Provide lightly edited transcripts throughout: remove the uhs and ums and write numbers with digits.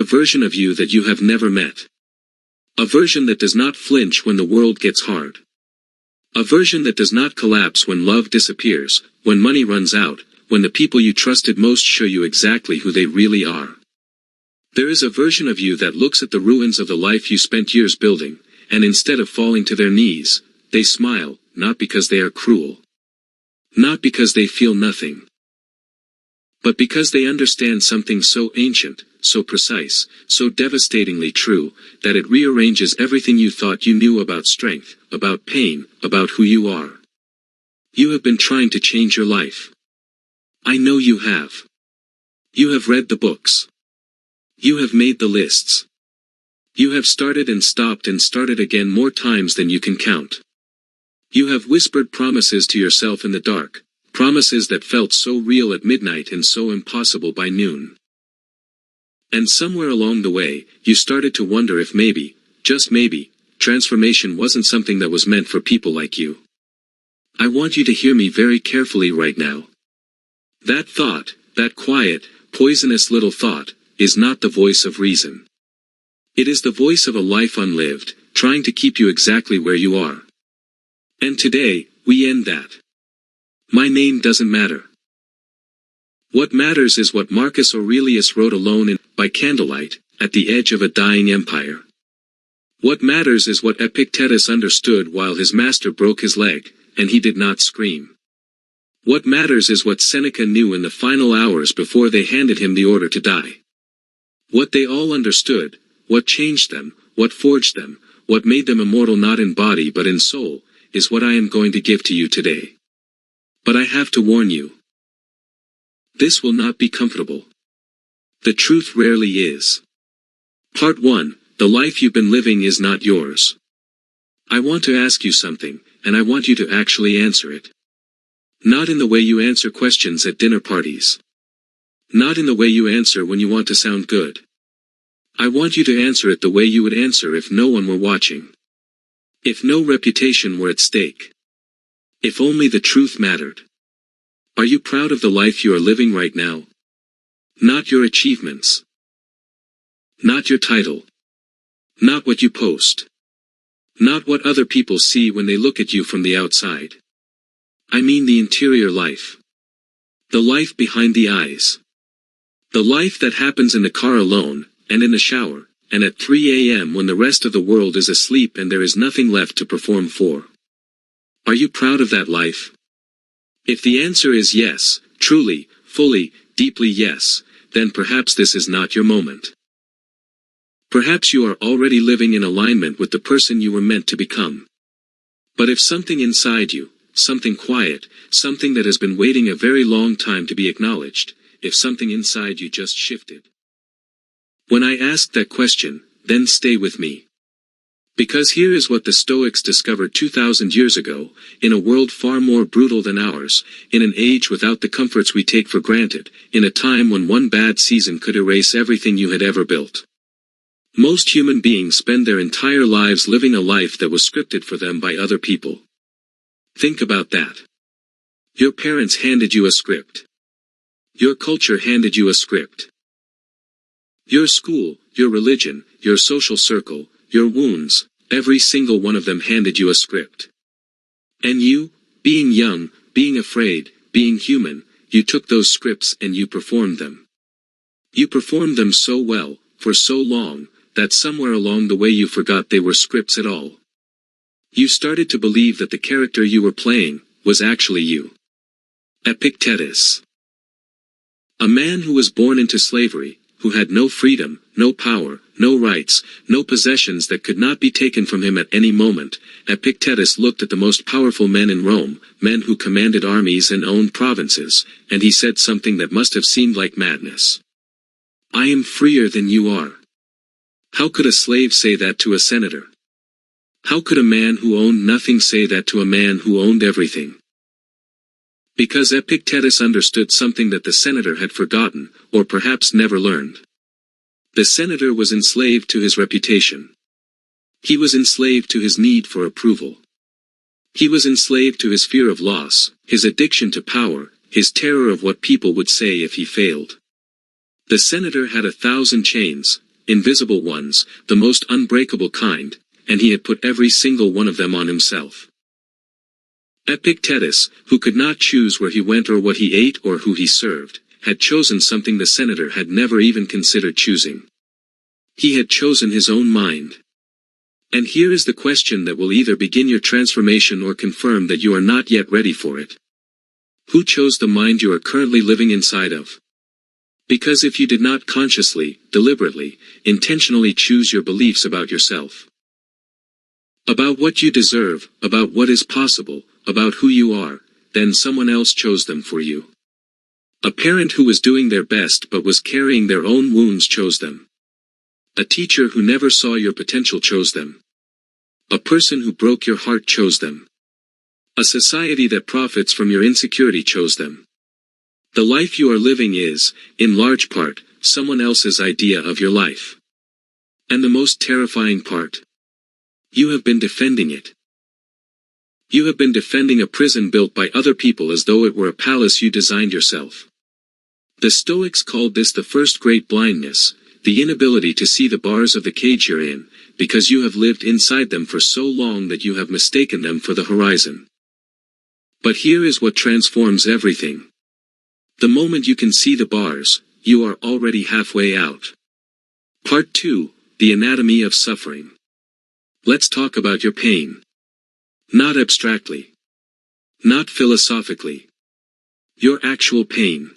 version of you that you have never met. A version that does not flinch when the world gets hard. A version that does not collapse when love disappears, when money runs out, when the people you trusted most show you exactly who they really are. There is a version of you that looks at the ruins of the life you spent years building, and instead of falling to their knees, they smile, not because they are cruel. Not because they feel nothing. But because they understand something so ancient, so precise, so devastatingly true, that it rearranges everything you thought you knew about strength, about pain, about who you are. You have been trying to change your life. I know you have. You have read the books. You have made the lists. You have started and stopped and started again more times than you can count. You have whispered promises to yourself in the dark, promises that felt so real at midnight and so impossible by noon. And somewhere along the way, you started to wonder if maybe, just maybe, transformation wasn't something that was meant for people like you. I want you to hear me very carefully right now. That thought, that quiet, poisonous little thought, is not the voice of reason. It is the voice of a life unlived, trying to keep you exactly where you are. And today, we end that. My name doesn't matter. What matters is what Marcus Aurelius wrote alone by candlelight, at the edge of a dying empire. What matters is what Epictetus understood while his master broke his leg, and he did not scream. What matters is what Seneca knew in the final hours before they handed him the order to die. What they all understood, what changed them, what forged them, what made them immortal not in body but in soul, is what I am going to give to you today. But I have to warn you. This will not be comfortable. The truth rarely is. Part 1, the life you've been living is not yours. I want to ask you something, and I want you to actually answer it. Not in the way you answer questions at dinner parties. Not in the way you answer when you want to sound good. I want you to answer it the way you would answer if no one were watching. If no reputation were at stake. If only the truth mattered. Are you proud of the life you are living right now? Not your achievements. Not your title. Not what you post. Not what other people see when they look at you from the outside. I mean the interior life. The life behind the eyes. The life that happens in the car alone, and in the shower, and at 3 a.m. when the rest of the world is asleep and there is nothing left to perform for. Are you proud of that life? If the answer is yes, truly, fully, deeply yes, then perhaps this is not your moment. Perhaps you are already living in alignment with the person you were meant to become. But if something inside you, something quiet, something that has been waiting a very long time to be acknowledged, if something inside you just shifted. When I ask that question, then stay with me. Because here is what the Stoics discovered 2,000 years ago, in a world far more brutal than ours, in an age without the comforts we take for granted, in a time when one bad season could erase everything you had ever built. Most human beings spend their entire lives living a life that was scripted for them by other people. Think about that. Your parents handed you a script. Your culture handed you a script. Your school, your religion, your social circle, your wounds, every single one of them handed you a script. And you, being young, being afraid, being human, you took those scripts and you performed them. You performed them so well, for so long, that somewhere along the way you forgot they were scripts at all. You started to believe that the character you were playing was actually you. Epictetus. A man who was born into slavery, who had no freedom, no power, no rights, no possessions that could not be taken from him at any moment, Epictetus looked at the most powerful men in Rome, men who commanded armies and owned provinces, and he said something that must have seemed like madness. I am freer than you are. How could a slave say that to a senator? How could a man who owned nothing say that to a man who owned everything? Because Epictetus understood something that the senator had forgotten, or perhaps never learned. The senator was enslaved to his reputation. He was enslaved to his need for approval. He was enslaved to his fear of loss, his addiction to power, his terror of what people would say if he failed. The senator had 1,000 chains, invisible ones, the most unbreakable kind, and he had put every single one of them on himself. Epictetus, who could not choose where he went or what he ate or who he served, had chosen something the senator had never even considered choosing. He had chosen his own mind. And here is the question that will either begin your transformation or confirm that you are not yet ready for it. Who chose the mind you are currently living inside of? Because if you did not consciously, deliberately, intentionally choose your beliefs about yourself, about what you deserve, about what is possible, about who you are, then someone else chose them for you. A parent who was doing their best but was carrying their own wounds chose them. A teacher who never saw your potential chose them. A person who broke your heart chose them. A society that profits from your insecurity chose them. The life you are living is, in large part, someone else's idea of your life. And the most terrifying part? You have been defending it. You have been defending a prison built by other people as though it were a palace you designed yourself. The Stoics called this the first great blindness, the inability to see the bars of the cage you're in, because you have lived inside them for so long that you have mistaken them for the horizon. But here is what transforms everything. The moment you can see the bars, you are already halfway out. Part 2, The Anatomy of Suffering. Let's talk about your pain. Not abstractly. Not philosophically. Your actual pain.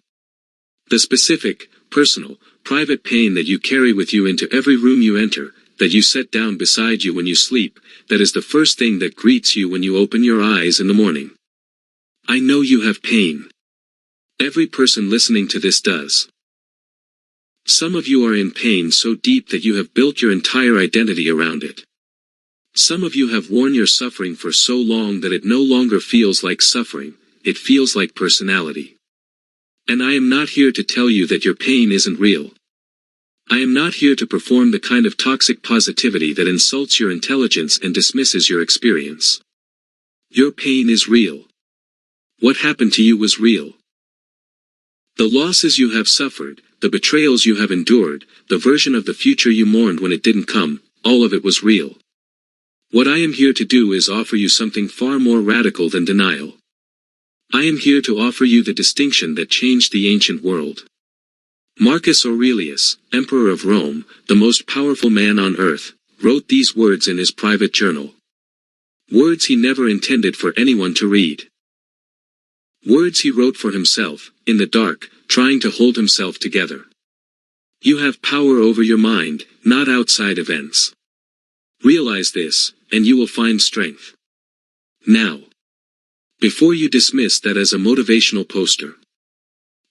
The specific, personal, private pain that you carry with you into every room you enter, that you set down beside you when you sleep, that is the first thing that greets you when you open your eyes in the morning. I know you have pain. Every person listening to this does. Some of you are in pain so deep that you have built your entire identity around it. Some of you have worn your suffering for so long that it no longer feels like suffering, it feels like personality. And I am not here to tell you that your pain isn't real. I am not here to perform the kind of toxic positivity that insults your intelligence and dismisses your experience. Your pain is real. What happened to you was real. The losses you have suffered, the betrayals you have endured, the version of the future you mourned when it didn't come, all of it was real. What I am here to do is offer you something far more radical than denial. I am here to offer you the distinction that changed the ancient world. Marcus Aurelius, Emperor of Rome, the most powerful man on earth, wrote these words in his private journal. Words he never intended for anyone to read. Words he wrote for himself, in the dark, trying to hold himself together. You have power over your mind, not outside events. Realize this, and you will find strength. Now. Before you dismiss that as a motivational poster.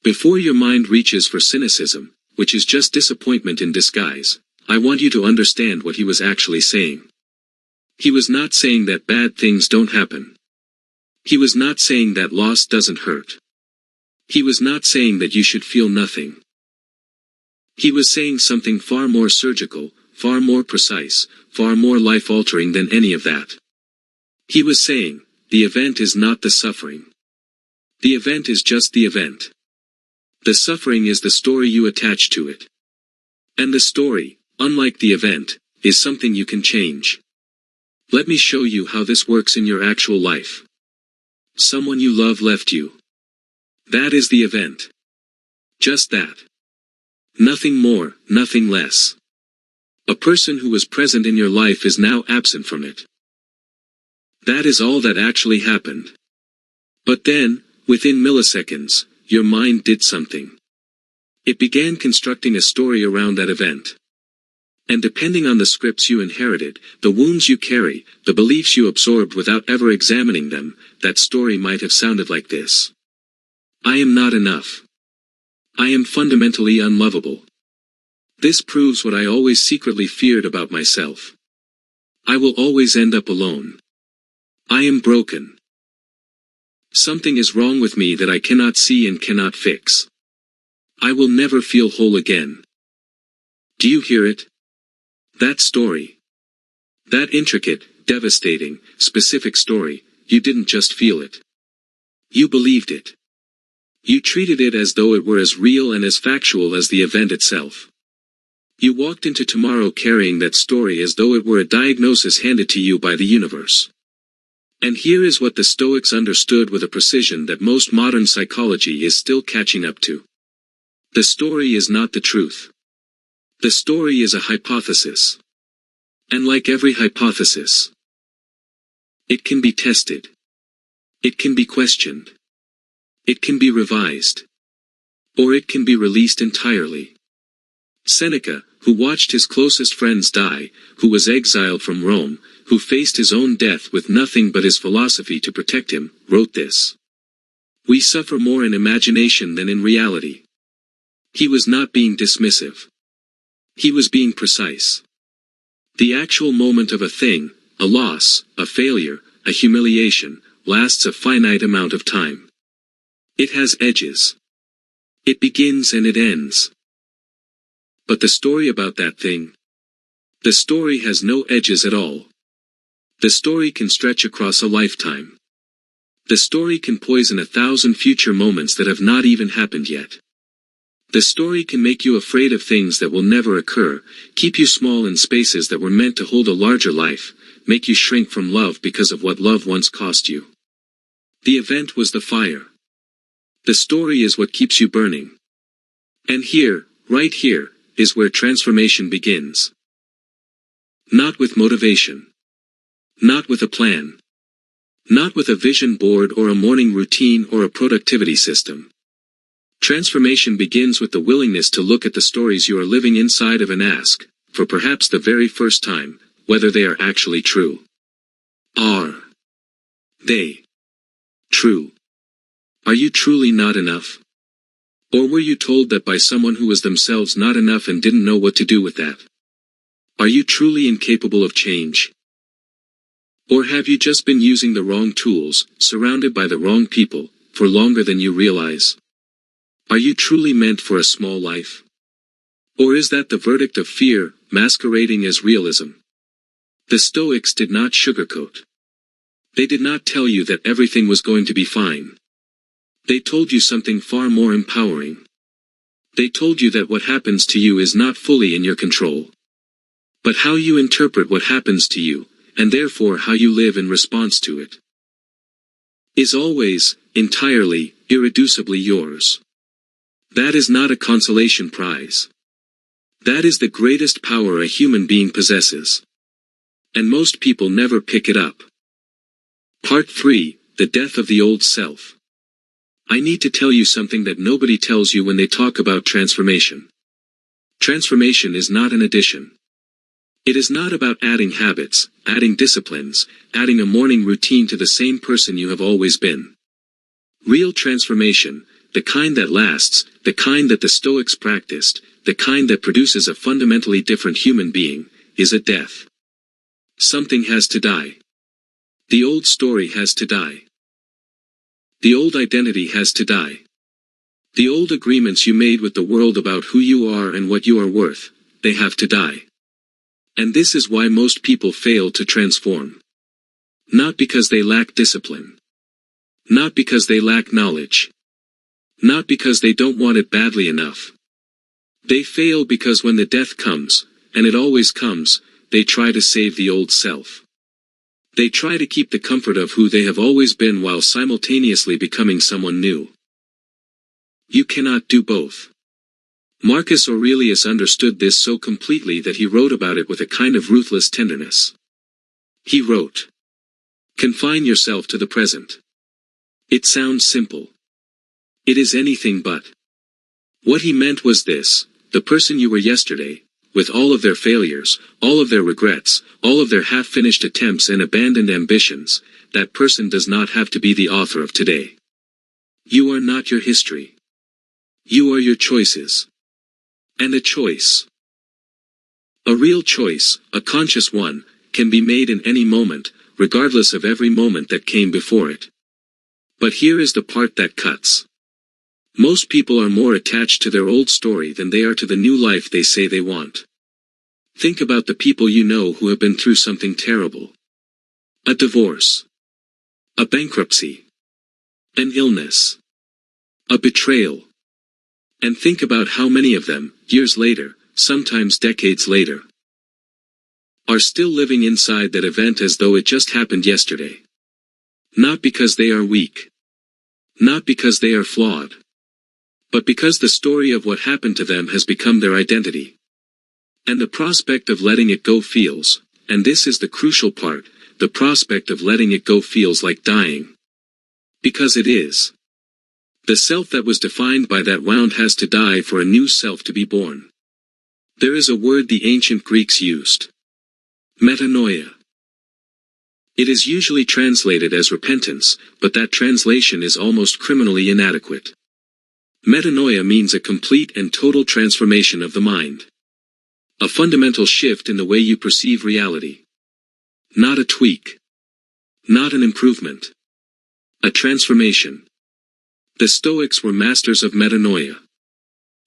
Before your mind reaches for cynicism, which is just disappointment in disguise, I want you to understand what he was actually saying. He was not saying that bad things don't happen. He was not saying that loss doesn't hurt. He was not saying that you should feel nothing. He was saying something far more surgical, far more precise, far more life-altering than any of that. He was saying, the event is not the suffering. The event is just the event. The suffering is the story you attach to it. And the story, unlike the event, is something you can change. Let me show you how this works in your actual life. Someone you love left you. That is the event. Just that. Nothing more, nothing less. A person who was present in your life is now absent from it. That is all that actually happened. But then, within milliseconds, your mind did something. It began constructing a story around that event. And depending on the scripts you inherited, the wounds you carry, the beliefs you absorbed without ever examining them, that story might have sounded like this. I am not enough. I am fundamentally unlovable. This proves what I always secretly feared about myself. I will always end up alone. I am broken. Something is wrong with me that I cannot see and cannot fix. I will never feel whole again. Do you hear it? That story. That intricate, devastating, specific story, you didn't just feel it. You believed it. You treated it as though it were as real and as factual as the event itself. You walked into tomorrow carrying that story as though it were a diagnosis handed to you by the universe. And here is what the Stoics understood with a precision that most modern psychology is still catching up to. The story is not the truth. The story is a hypothesis. And like every hypothesis, it can be tested. It can be questioned. It can be revised. Or it can be released entirely. Seneca, who watched his closest friends die, who was exiled from Rome, who faced his own death with nothing but his philosophy to protect him, wrote this. We suffer more in imagination than in reality. He was not being dismissive. He was being precise. The actual moment of a thing, a loss, a failure, a humiliation, lasts a finite amount of time. It has edges. It begins and it ends. But the story about that thing? The story has no edges at all. The story can stretch across a lifetime. The story can poison 1,000 future moments that have not even happened yet. The story can make you afraid of things that will never occur, keep you small in spaces that were meant to hold a larger life, make you shrink from love because of what love once cost you. The event was the fire. The story is what keeps you burning. And here, right here, is where transformation begins. Not with motivation. Not with a plan. Not with a vision board or a morning routine or a productivity system. Transformation begins with the willingness to look at the stories you are living inside of and ask, for perhaps the very first time, whether they are actually true. Are they true? Are you truly not enough? Or were you told that by someone who was themselves not enough and didn't know what to do with that? Are you truly incapable of change? Or have you just been using the wrong tools, surrounded by the wrong people, for longer than you realize? Are you truly meant for a small life? Or is that the verdict of fear, masquerading as realism? The Stoics did not sugarcoat. They did not tell you that everything was going to be fine. They told you something far more empowering. They told you that what happens to you is not fully in your control. But how you interpret what happens to you, and therefore how you live in response to it, is always, entirely, irreducibly yours. That is not a consolation prize. That is the greatest power a human being possesses. And most people never pick it up. Part 3, The Death of the Old Self. I need to tell you something that nobody tells you when they talk about transformation. Transformation is not an addition. It is not about adding habits, adding disciplines, adding a morning routine to the same person you have always been. Real transformation, the kind that lasts, the kind that the Stoics practiced, the kind that produces a fundamentally different human being, is a death. Something has to die. The old story has to die. The old identity has to die. The old agreements you made with the world about who you are and what you are worth, they have to die. And this is why most people fail to transform. Not because they lack discipline. Not because they lack knowledge. Not because they don't want it badly enough. They fail because when the death comes, and it always comes, they try to save the old self. They try to keep the comfort of who they have always been while simultaneously becoming someone new. You cannot do both. Marcus Aurelius understood this so completely that he wrote about it with a kind of ruthless tenderness. He wrote, "Confine yourself to the present." It sounds simple. It is anything but. What he meant was this: the person you were yesterday, with all of their failures, all of their regrets, all of their half-finished attempts and abandoned ambitions, that person does not have to be the author of today. You are not your history. You are your choices. And a choice, a real choice, a conscious one, can be made in any moment, regardless of every moment that came before it. But here is the part that cuts. Most people are more attached to their old story than they are to the new life they say they want. Think about the people you know who have been through something terrible. A divorce. A bankruptcy. An illness. A betrayal. And think about how many of them, years later, sometimes decades later, are still living inside that event as though it just happened yesterday. Not because they are weak. Not because they are flawed. But because the story of what happened to them has become their identity. And the prospect of letting it go feels, and this is the crucial part, the prospect of letting it go feels like dying. Because it is. The self that was defined by that wound has to die for a new self to be born. There is a word the ancient Greeks used. Metanoia. It is usually translated as repentance, but that translation is almost criminally inadequate. Metanoia means a complete and total transformation of the mind. A fundamental shift in the way you perceive reality. Not a tweak. Not an improvement. A transformation. The Stoics were masters of metanoia.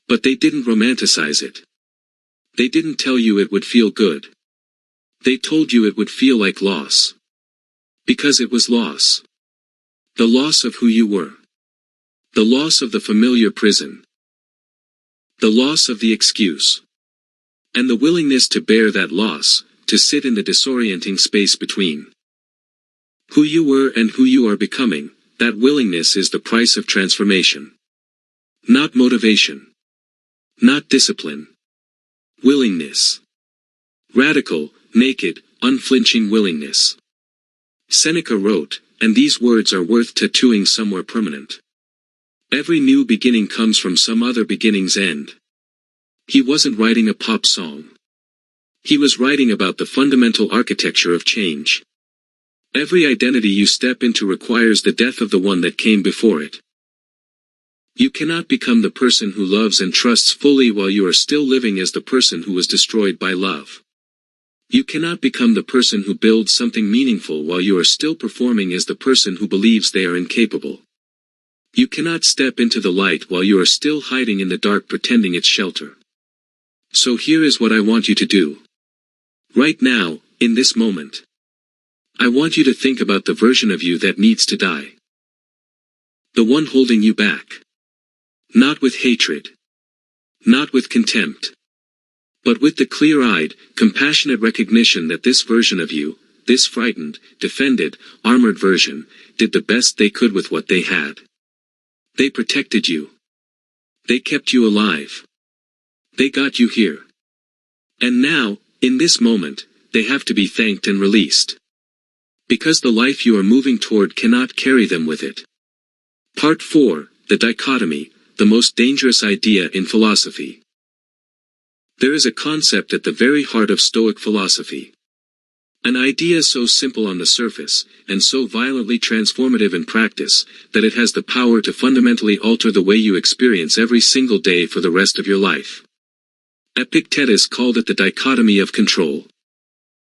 But they didn't romanticize it. They didn't tell you it would feel good. They told you it would feel like loss. Because it was loss. The loss of who you were. The loss of the familiar prison. The loss of the excuse. And the willingness to bear that loss, to sit in the disorienting space between who you were and who you are becoming, that willingness is the price of transformation. Not motivation. Not discipline. Willingness. Radical, naked, unflinching willingness. Seneca wrote, and these words are worth tattooing somewhere permanent. Every new beginning comes from some other beginning's end. He wasn't writing a pop song. He was writing about the fundamental architecture of change. Every identity you step into requires the death of the one that came before it. You cannot become the person who loves and trusts fully while you are still living as the person who was destroyed by love. You cannot become the person who builds something meaningful while you are still performing as the person who believes they are incapable. You cannot step into the light while you are still hiding in the dark pretending it's shelter. So here is what I want you to do. Right now, in this moment. I want you to think about the version of you that needs to die. The one holding you back. Not with hatred. Not with contempt. But with the clear-eyed, compassionate recognition that this version of you, this frightened, defended, armored version, did the best they could with what they had. They protected you. They kept you alive. They got you here. And now, in this moment, they have to be thanked and released. Because the life you are moving toward cannot carry them with it. Part 4, the dichotomy, the most dangerous idea in philosophy. There is a concept at the very heart of Stoic philosophy. An idea so simple on the surface, and so violently transformative in practice, that it has the power to fundamentally alter the way you experience every single day for the rest of your life. Epictetus called it the dichotomy of control.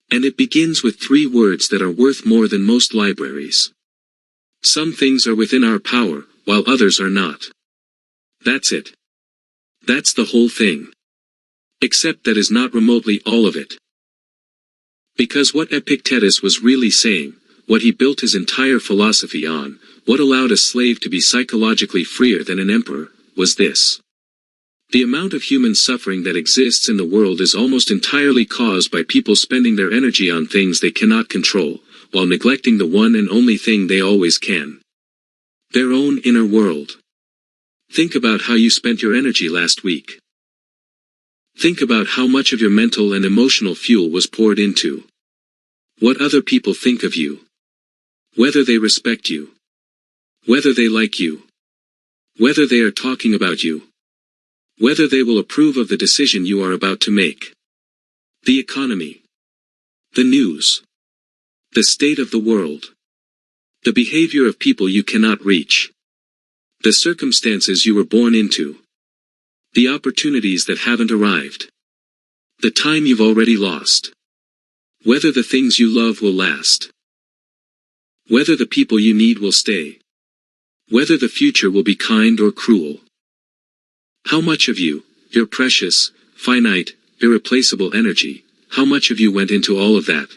And it begins with 3 words that are worth more than most libraries. Some things are within our power, while others are not. That's it. That's the whole thing. Except that is not remotely all of it. Because what Epictetus was really saying, what he built his entire philosophy on, what allowed a slave to be psychologically freer than an emperor, was this. The amount of human suffering that exists in the world is almost entirely caused by people spending their energy on things they cannot control, while neglecting the one and only thing they always can. Their own inner world. Think about how you spent your energy last week. Think about how much of your mental and emotional fuel was poured into what other people think of you. Whether they respect you. Whether they like you. Whether they are talking about you. Whether they will approve of the decision you are about to make. The economy. The news. The state of the world. The behavior of people you cannot reach. The circumstances you were born into. The opportunities that haven't arrived. The time you've already lost. Whether the things you love will last. Whether the people you need will stay. Whether the future will be kind or cruel. How much of you, your precious, finite, irreplaceable energy, how much of you went into all of that?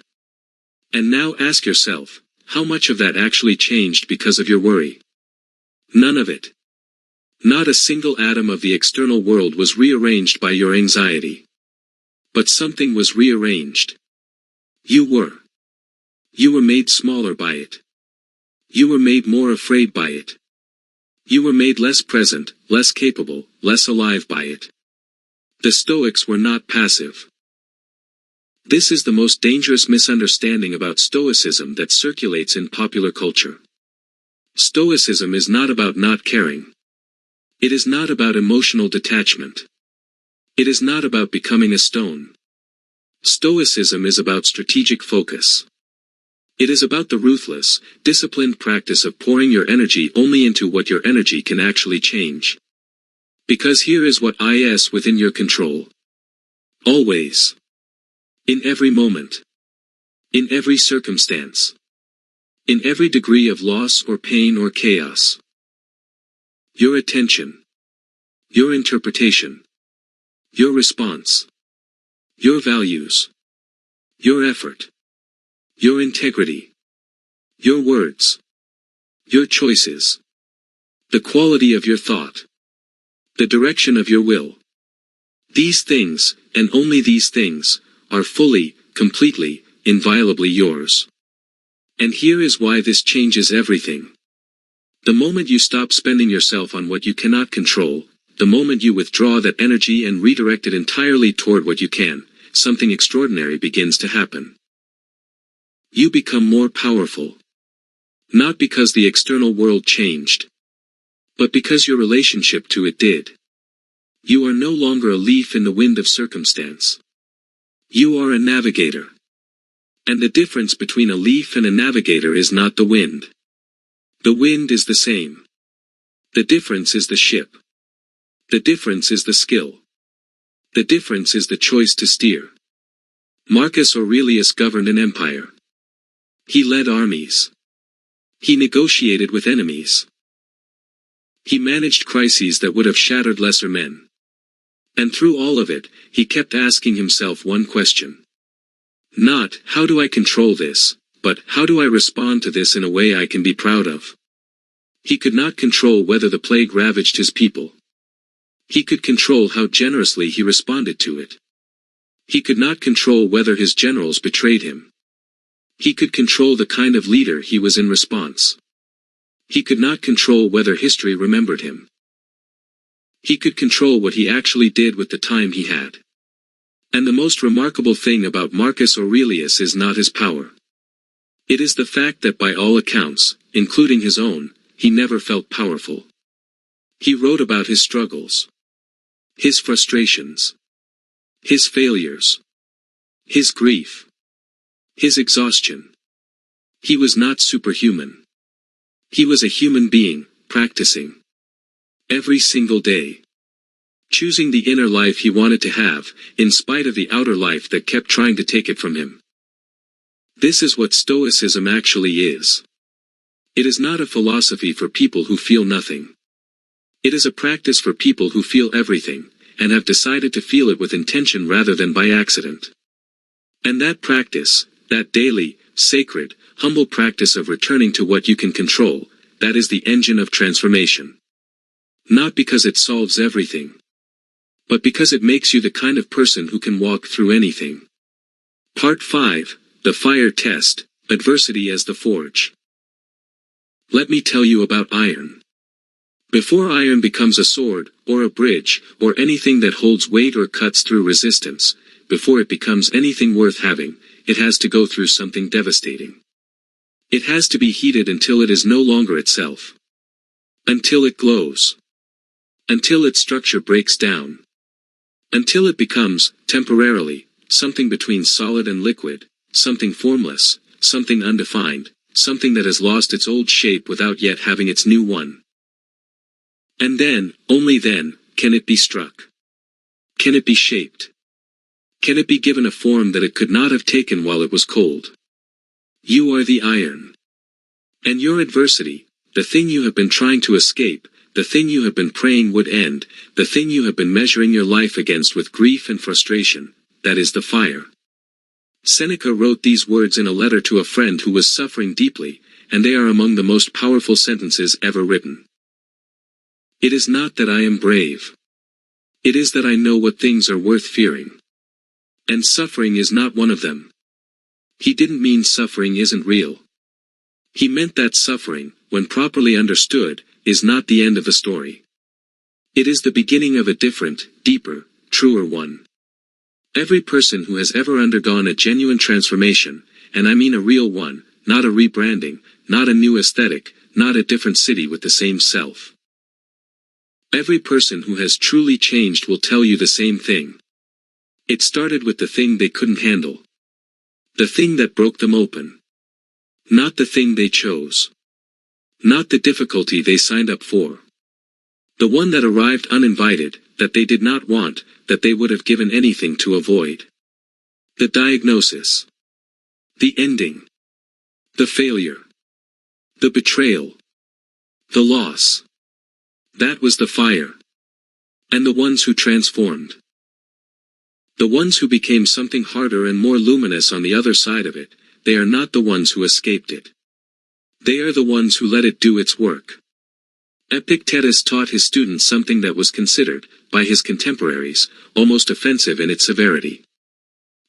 And now ask yourself, how much of that actually changed because of your worry? None of it. Not a single atom of the external world was rearranged by your anxiety. But something was rearranged. You were made smaller by it. You were made more afraid by it. You were made less present, less capable, less alive by it. The Stoics were not passive. This is the most dangerous misunderstanding about Stoicism that circulates in popular culture. Stoicism is not about not caring. It is not about emotional detachment. It is not about becoming a stone. Stoicism is about strategic focus. It is about the ruthless, disciplined practice of pouring your energy only into what your energy can actually change. Because here is what is within your control. Always. In every moment. In every circumstance. In every degree of loss or pain or chaos. Your attention. Your interpretation. Your response. Your values. Your effort. Your integrity. Your words. Your choices. The quality of your thought. The direction of your will. These things, and only these things, are fully, completely, inviolably yours. And here is why this changes everything. The moment you stop spending yourself on what you cannot control, the moment you withdraw that energy and redirect it entirely toward what you can, something extraordinary begins to happen. You become more powerful. Not because the external world changed, but because your relationship to it did. You are no longer a leaf in the wind of circumstance. You are a navigator. And the difference between a leaf and a navigator is not the wind. The wind is the same. The difference is the ship. The difference is the skill. The difference is the choice to steer. Marcus Aurelius governed an empire. He led armies. He negotiated with enemies. He managed crises that would have shattered lesser men. And through all of it, he kept asking himself one question. Not, how do I control this, but how do I respond to this in a way I can be proud of? He could not control whether the plague ravaged his people. He could control how generously he responded to it. He could not control whether his generals betrayed him. He could control the kind of leader he was in response. He could not control whether history remembered him. He could control what he actually did with the time he had. And the most remarkable thing about Marcus Aurelius is not his power. It is the fact that by all accounts, including his own, he never felt powerful. He wrote about his struggles. His frustrations. His failures. His grief. His exhaustion. He was not superhuman. He was a human being, practicing. Every single day. Choosing the inner life he wanted to have, in spite of the outer life that kept trying to take it from him. This is what Stoicism actually is. It is not a philosophy for people who feel nothing. It is a practice for people who feel everything, and have decided to feel it with intention rather than by accident. And that practice, that daily, sacred, humble practice of returning to what you can control, that is the engine of transformation. Not because it solves everything, but because it makes you the kind of person who can walk through anything. Part 5, The Fire Test, Adversity as the Forge. Let me tell you about iron. Before iron becomes a sword, or a bridge, or anything that holds weight or cuts through resistance, before it becomes anything worth having, it has to go through something devastating. It has to be heated until it is no longer itself. Until it glows. Until its structure breaks down. Until it becomes, temporarily, something between solid and liquid, something formless, something undefined, something that has lost its old shape without yet having its new one. And then, only then, can it be struck. Can it be shaped? Can it be given a form that it could not have taken while it was cold? You are the iron. And your adversity, the thing you have been trying to escape, the thing you have been praying would end, the thing you have been measuring your life against with grief and frustration, that is the fire. Seneca wrote these words in a letter to a friend who was suffering deeply, and they are among the most powerful sentences ever written. It is not that I am brave. It is that I know what things are worth fearing. And suffering is not one of them. He didn't mean suffering isn't real. He meant that suffering, when properly understood, is not the end of the story. It is the beginning of a different, deeper, truer one. Every person who has ever undergone a genuine transformation, and I mean a real one, not a rebranding, not a new aesthetic, not a different city with the same self. Every person who has truly changed will tell you the same thing. It started with the thing they couldn't handle. The thing that broke them open. Not the thing they chose. Not the difficulty they signed up for. The one that arrived uninvited, that they did not want, that they would have given anything to avoid. The diagnosis. The ending. The failure. The betrayal. The loss. That was the fire. And the ones who transformed. The ones who became something harder and more luminous on the other side of it, they are not the ones who escaped it. They are the ones who let it do its work. Epictetus taught his students something that was considered, by his contemporaries, almost offensive in its severity.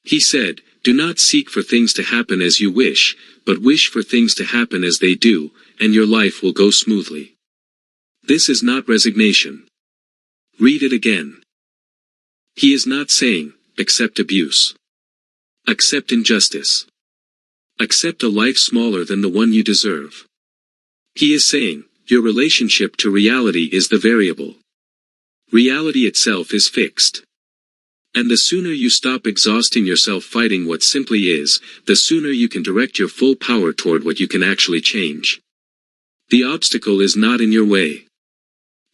He said, "Do not seek for things to happen as you wish, but wish for things to happen as they do, and your life will go smoothly." This is not resignation. Read it again. He is not saying, accept abuse. Accept injustice. Accept a life smaller than the one you deserve. He is saying, your relationship to reality is the variable. Reality itself is fixed. And the sooner you stop exhausting yourself fighting what simply is, the sooner you can direct your full power toward what you can actually change. The obstacle is not in your way.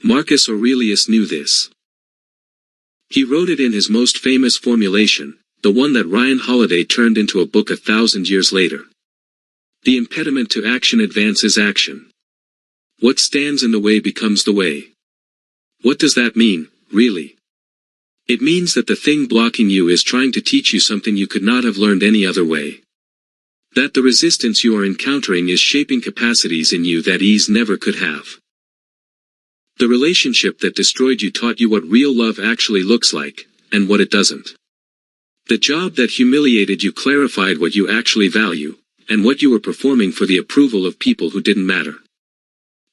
Marcus Aurelius knew this. He wrote it in his most famous formulation, the one that Ryan Holiday turned into a book 1,000 years later. The impediment to action advances action. What stands in the way becomes the way. What does that mean, really? It means that the thing blocking you is trying to teach you something you could not have learned any other way. That the resistance you are encountering is shaping capacities in you that ease never could have. The relationship that destroyed you taught you what real love actually looks like, and what it doesn't. The job that humiliated you clarified what you actually value, and what you were performing for the approval of people who didn't matter.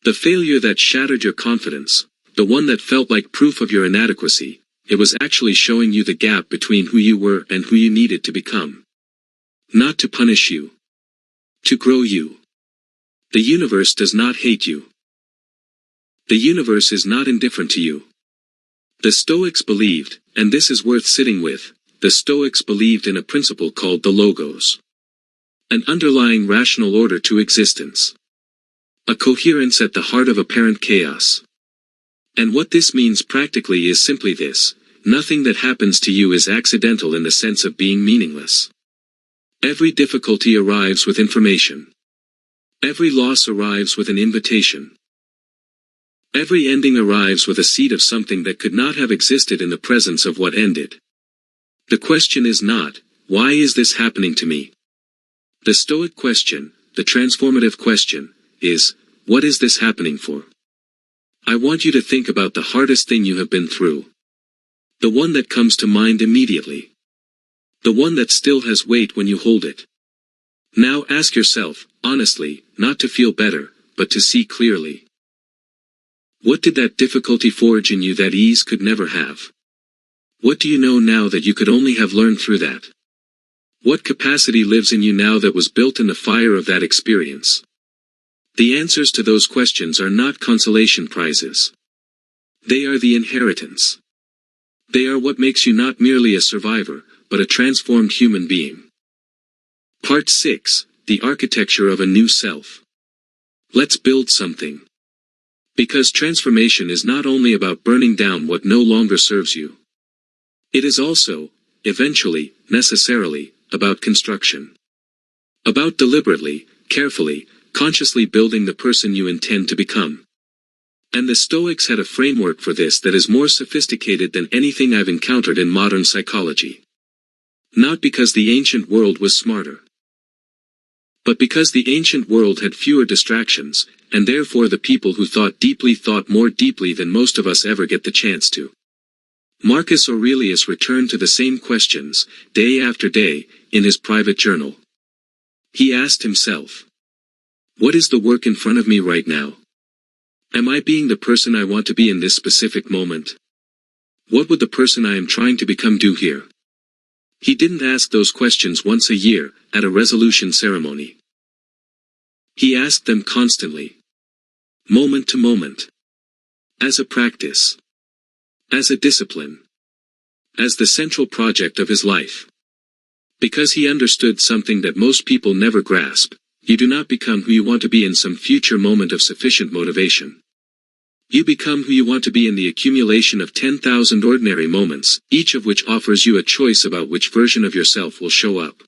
The failure that shattered your confidence, the one that felt like proof of your inadequacy, it was actually showing you the gap between who you were and who you needed to become. Not to punish you. To grow you. The universe does not hate you. The universe is not indifferent to you. The Stoics believed, and this is worth sitting with, the Stoics believed in a principle called the logos. An underlying rational order to existence. A coherence at the heart of apparent chaos. And what this means practically is simply this: nothing that happens to you is accidental in the sense of being meaningless. Every difficulty arrives with information. Every loss arrives with an invitation. Every ending arrives with a seed of something that could not have existed in the presence of what ended. The question is not, why is this happening to me? The Stoic question, the transformative question, is, what is this happening for? I want you to think about the hardest thing you have been through. The one that comes to mind immediately. The one that still has weight when you hold it. Now ask yourself, honestly, not to feel better, but to see clearly. What did that difficulty forge in you that ease could never have? What do you know now that you could only have learned through that? What capacity lives in you now that was built in the fire of that experience? The answers to those questions are not consolation prizes. They are the inheritance. They are what makes you not merely a survivor, but a transformed human being. Part 6, The Architecture of a New Self. Let's build something. Because transformation is not only about burning down what no longer serves you. It is also, eventually, necessarily, about construction. About deliberately, carefully, consciously building the person you intend to become. And the Stoics had a framework for this that is more sophisticated than anything I've encountered in modern psychology. Not because the ancient world was smarter, but because the ancient world had fewer distractions, and therefore the people who thought more deeply than most of us ever get the chance to. Marcus Aurelius returned to the same questions, day after day, in his private journal. He asked himself, what is the work in front of me right now? Am I being the person I want to be in this specific moment? What would the person I am trying to become do here? He didn't ask those questions once a year, at a resolution ceremony. He asked them constantly. Moment to moment. As a practice. As a discipline. As the central project of his life. Because he understood something that most people never grasp. You do not become who you want to be in some future moment of sufficient motivation. You become who you want to be in the accumulation of 10,000 ordinary moments, each of which offers you a choice about which version of yourself will show up.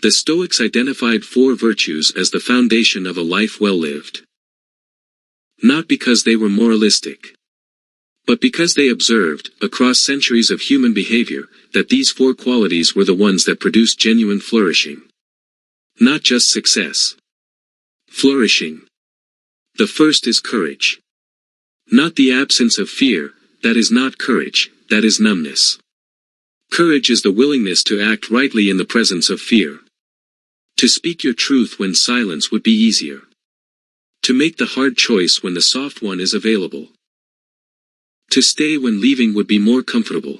The Stoics identified 4 virtues as the foundation of a life well lived. Not because they were moralistic, but because they observed, across centuries of human behavior, that these 4 qualities were the ones that produced genuine flourishing. Not just success. Flourishing. The first is courage. Not the absence of fear, that is not courage, that is numbness. Courage is the willingness to act rightly in the presence of fear. To speak your truth when silence would be easier. To make the hard choice when the soft one is available. To stay when leaving would be more comfortable.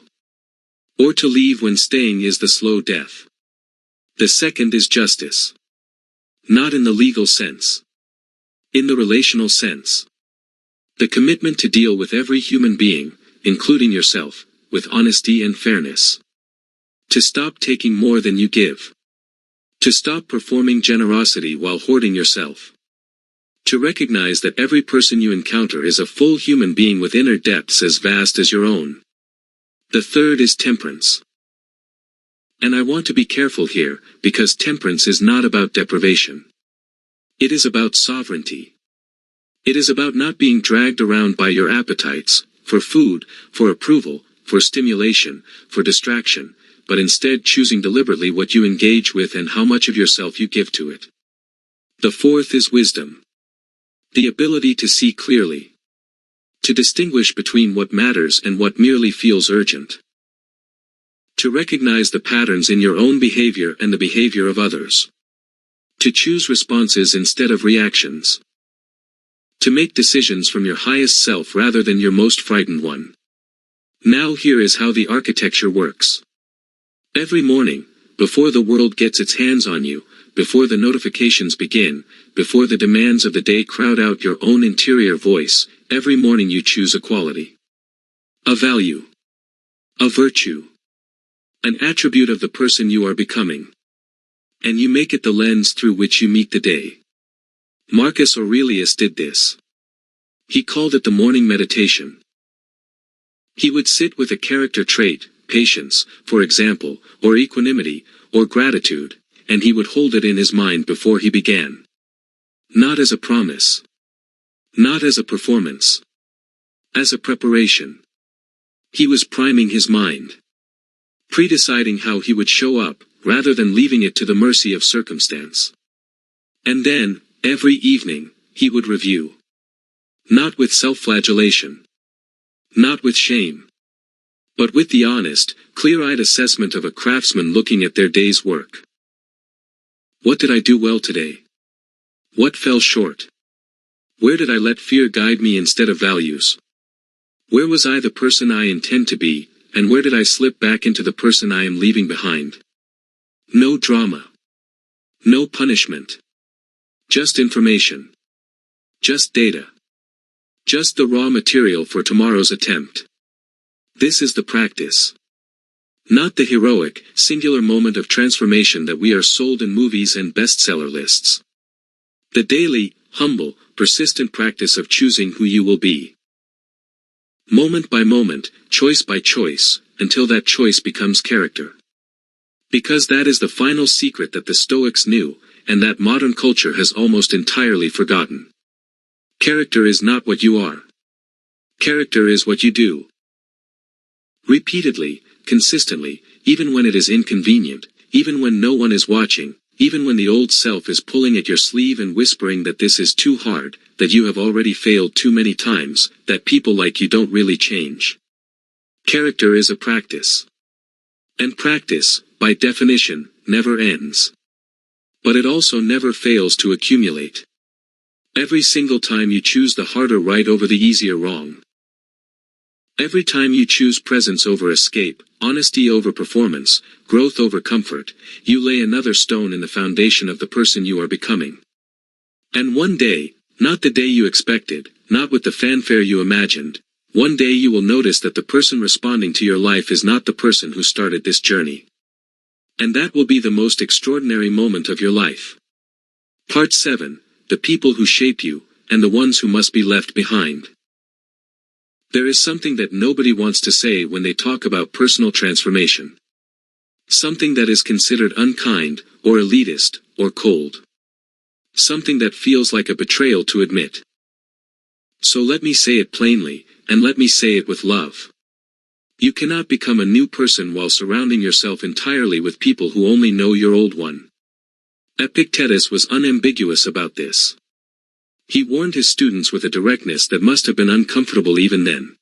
Or to leave when staying is the slow death. The second is justice. Not in the legal sense. In the relational sense. The commitment to deal with every human being, including yourself, with honesty and fairness. To stop taking more than you give. To stop performing generosity while hoarding yourself. To recognize that every person you encounter is a full human being with inner depths as vast as your own. The third is temperance. And I want to be careful here, because temperance is not about deprivation. It is about sovereignty. It is about not being dragged around by your appetites, for food, for approval, for stimulation, for distraction, but instead choosing deliberately what you engage with and how much of yourself you give to it. The fourth is wisdom. The ability to see clearly. To distinguish between what matters and what merely feels urgent. To recognize the patterns in your own behavior and the behavior of others. To choose responses instead of reactions. To make decisions from your highest self rather than your most frightened one. Now here is how the architecture works. Every morning, before the world gets its hands on you, before the notifications begin, before the demands of the day crowd out your own interior voice, every morning you choose a quality. A value. A virtue. An attribute of the person you are becoming. And you make it the lens through which you meet the day. Marcus Aurelius did this. He called it the morning meditation. He would sit with a character trait, patience, for example, or equanimity, or gratitude, and he would hold it in his mind before he began. Not as a promise. Not as a performance. As a preparation. He was priming his mind. Predeciding how he would show up, rather than leaving it to the mercy of circumstance. And then, every evening, he would review. Not with self-flagellation. Not with shame. But with the honest, clear-eyed assessment of a craftsman looking at their day's work. What did I do well today? What fell short? Where did I let fear guide me instead of values? Where was I the person I intend to be, and where did I slip back into the person I am leaving behind? No drama. No punishment. Just information. Just data. Just the raw material for tomorrow's attempt. This is the practice. Not the heroic, singular moment of transformation that we are sold in movies and bestseller lists. The daily, humble, persistent practice of choosing who you will be. Moment by moment, choice by choice, until that choice becomes character. Because that is the final secret that the Stoics knew, and that modern culture has almost entirely forgotten. Character is not what you are. Character is what you do. Repeatedly, consistently, even when it is inconvenient, even when no one is watching, even when the old self is pulling at your sleeve and whispering that this is too hard, that you have already failed too many times, that people like you don't really change. Character is a practice. And practice, by definition, never ends. But it also never fails to accumulate. Every single time you choose the harder right over the easier wrong. Every time you choose presence over escape, honesty over performance, growth over comfort, you lay another stone in the foundation of the person you are becoming. And one day, not the day you expected, not with the fanfare you imagined, one day you will notice that the person responding to your life is not the person who started this journey. And that will be the most extraordinary moment of your life. Part 7. The people who shape you, and the ones who must be left behind. There is something that nobody wants to say when they talk about personal transformation. Something that is considered unkind, or elitist, or cold. Something that feels like a betrayal to admit. So let me say it plainly, and let me say it with love. You cannot become a new person while surrounding yourself entirely with people who only know your old one. Epictetus was unambiguous about this. He warned his students with a directness that must have been uncomfortable even then.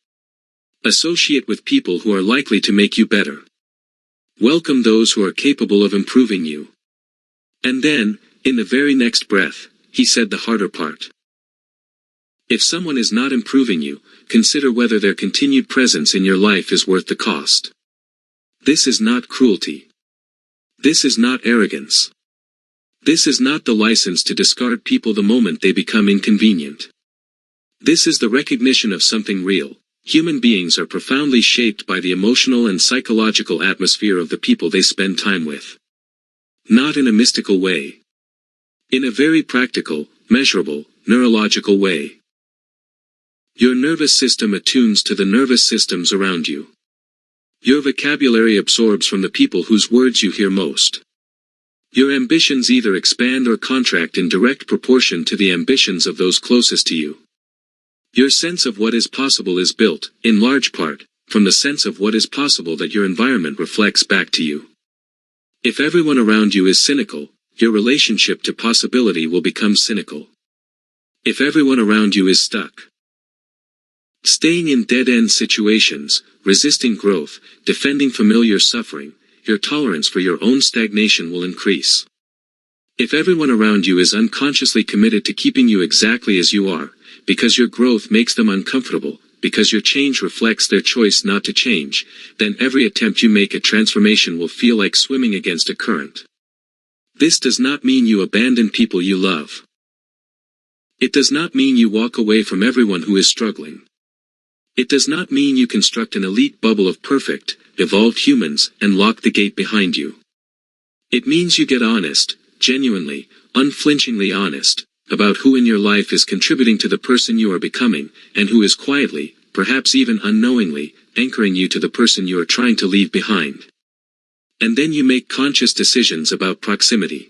Associate with people who are likely to make you better. Welcome those who are capable of improving you. And then, in the very next breath, he said the harder part. If someone is not improving you, consider whether their continued presence in your life is worth the cost. This is not cruelty. This is not arrogance. This is not the license to discard people the moment they become inconvenient. This is the recognition of something real. Human beings are profoundly shaped by the emotional and psychological atmosphere of the people they spend time with. Not in a mystical way. In a very practical, measurable, neurological way. Your nervous system attunes to the nervous systems around you. Your vocabulary absorbs from the people whose words you hear most. Your ambitions either expand or contract in direct proportion to the ambitions of those closest to you. Your sense of what is possible is built, in large part, from the sense of what is possible that your environment reflects back to you. If everyone around you is cynical, your relationship to possibility will become cynical. If everyone around you is stuck, staying in dead-end situations, resisting growth, defending familiar suffering, your tolerance for your own stagnation will increase. If everyone around you is unconsciously committed to keeping you exactly as you are, because your growth makes them uncomfortable, because your change reflects their choice not to change, then every attempt you make at transformation will feel like swimming against a current. This does not mean you abandon people you love. It does not mean you walk away from everyone who is struggling. It does not mean you construct an elite bubble of perfect, evolved humans, and lock the gate behind you. It means you get honest, genuinely, unflinchingly honest, about who in your life is contributing to the person you are becoming, and who is quietly, perhaps even unknowingly, anchoring you to the person you are trying to leave behind. And then you make conscious decisions about proximity.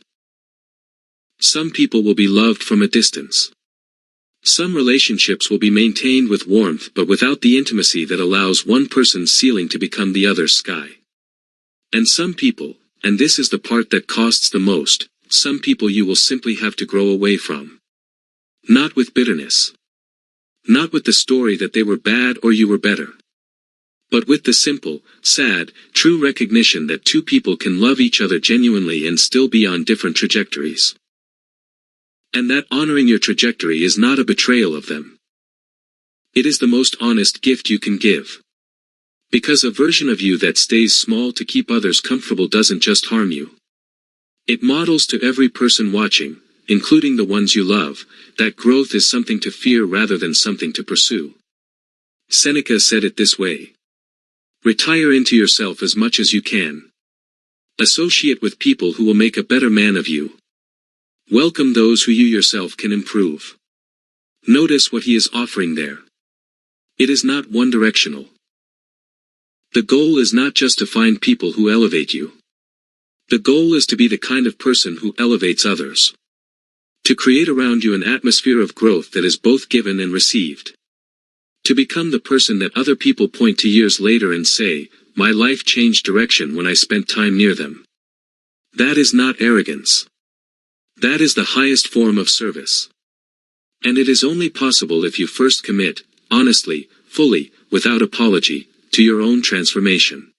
Some people will be loved from a distance. Some relationships will be maintained with warmth but without the intimacy that allows one person's ceiling to become the other's sky. And some people, and this is the part that costs the most, some people you will simply have to grow away from. Not with bitterness. Not with the story that they were bad or you were better. But with the simple, sad, true recognition that two people can love each other genuinely and still be on different trajectories. And that honoring your trajectory is not a betrayal of them. It is the most honest gift you can give. Because a version of you that stays small to keep others comfortable doesn't just harm you. It models to every person watching, including the ones you love, that growth is something to fear rather than something to pursue. Seneca said it this way. Retire into yourself as much as you can. Associate with people who will make a better man of you. Welcome those who you yourself can improve. Notice what he is offering there. It is not one-directional. The goal is not just to find people who elevate you. The goal is to be the kind of person who elevates others. To create around you an atmosphere of growth that is both given and received. To become the person that other people point to years later and say, my life changed direction when I spent time near them. That is not arrogance. That is the highest form of service. And it is only possible if you first commit, honestly, fully, without apology, to your own transformation.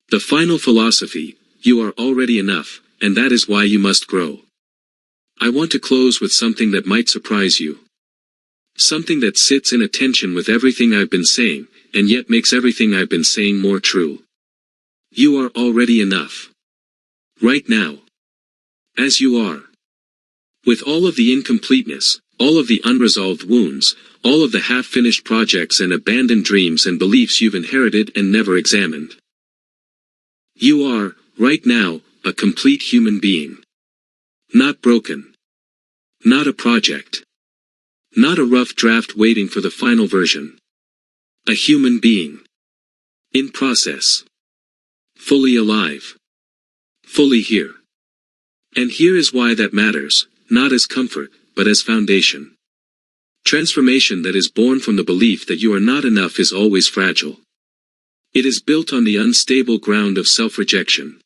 The final philosophy: you are already enough, and that is why you must grow. I want to close with something that might surprise you. Something that sits in a tension with everything I've been saying, and yet makes everything I've been saying more true. You are already enough. Right now. As you are. With all of the incompleteness, all of the unresolved wounds, all of the half-finished projects and abandoned dreams and beliefs you've inherited and never examined. You are, right now, a complete human being. Not broken. Not a project. Not a rough draft waiting for the final version. A human being. In process. Fully alive. Fully here. And here is why that matters, not as comfort, but as foundation. Transformation that is born from the belief that you are not enough is always fragile. It is built on the unstable ground of self-rejection.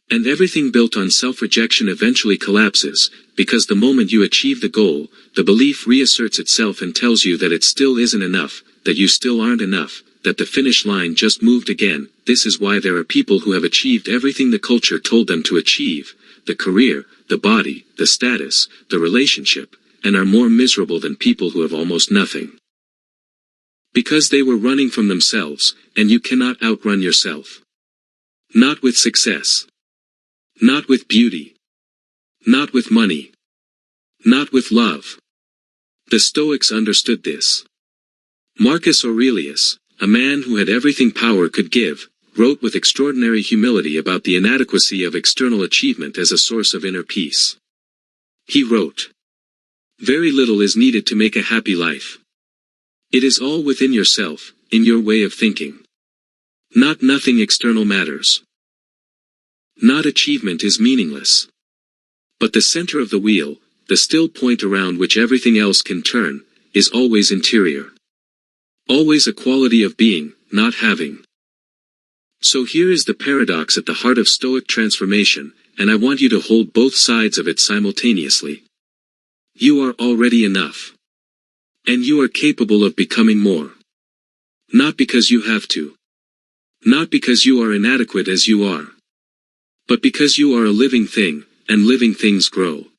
And everything built on self-rejection eventually collapses, because the moment you achieve the goal, the belief reasserts itself and tells you that it still isn't enough, that you still aren't enough, that the finish line just moved again. This is why there are people who have achieved everything the culture told them to achieve, the career, the body, the status, the relationship, and are more miserable than people who have almost nothing. Because they were running from themselves, and you cannot outrun yourself. Not with success. Not with beauty. Not with money. Not with love. The Stoics understood this. Marcus Aurelius, a man who had everything power could give, wrote with extraordinary humility about the inadequacy of external achievement as a source of inner peace. He wrote, "Very little is needed to make a happy life. It is all within yourself, in your way of thinking. Not nothing external matters. Not achievement is meaningless. But the center of the wheel, the still point around which everything else can turn, is always interior. Always a quality of being, not having." So here is the paradox at the heart of Stoic transformation, and I want you to hold both sides of it simultaneously. You are already enough. And you are capable of becoming more. Not because you have to. Not because you are inadequate as you are. But because you are a living thing, and living things grow.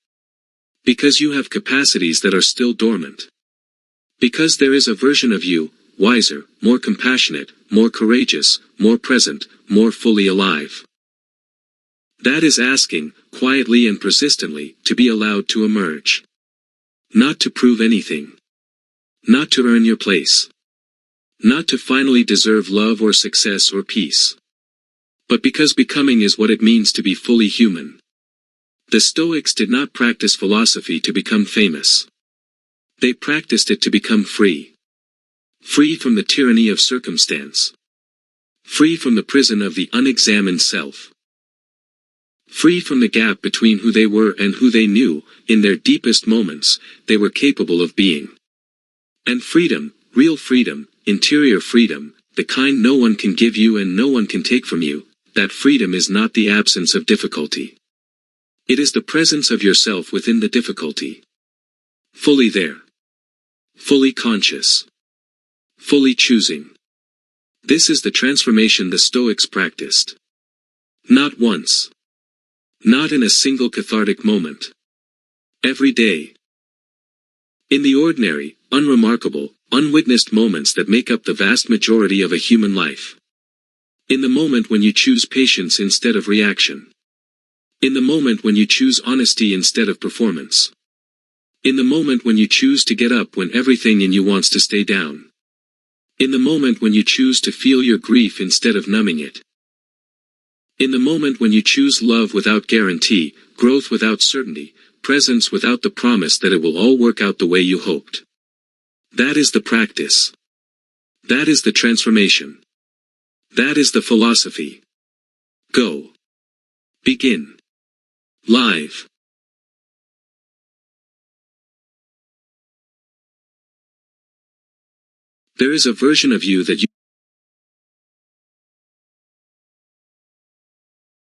Because you have capacities that are still dormant. Because there is a version of you, wiser, more compassionate, more courageous, more present, more fully alive. That is asking, quietly and persistently, to be allowed to emerge. Not to prove anything. Not to earn your place. Not to finally deserve love or success or peace. But because becoming is what it means to be fully human. The Stoics did not practice philosophy to become famous. They practiced it to become free. Free from the tyranny of circumstance. Free from the prison of the unexamined self. Free from the gap between who they were and who they knew, in their deepest moments, they were capable of being. And freedom, real freedom, interior freedom, the kind no one can give you and no one can take from you, that freedom is not the absence of difficulty. It is the presence of yourself within the difficulty. Fully there. Fully conscious. Fully choosing. This is the transformation the Stoics practiced. Not once. Not in a single cathartic moment. Every day. In the ordinary, unremarkable, unwitnessed moments that make up the vast majority of a human life. In the moment when you choose patience instead of reaction. In the moment when you choose honesty instead of performance. In the moment when you choose to get up when everything in you wants to stay down. In the moment when you choose to feel your grief instead of numbing it. In the moment when you choose love without guarantee, growth without certainty, presence without the promise that it will all work out the way you hoped. That is the practice. That is the transformation. That is the philosophy. Go. Begin. Live. There is a version of you that you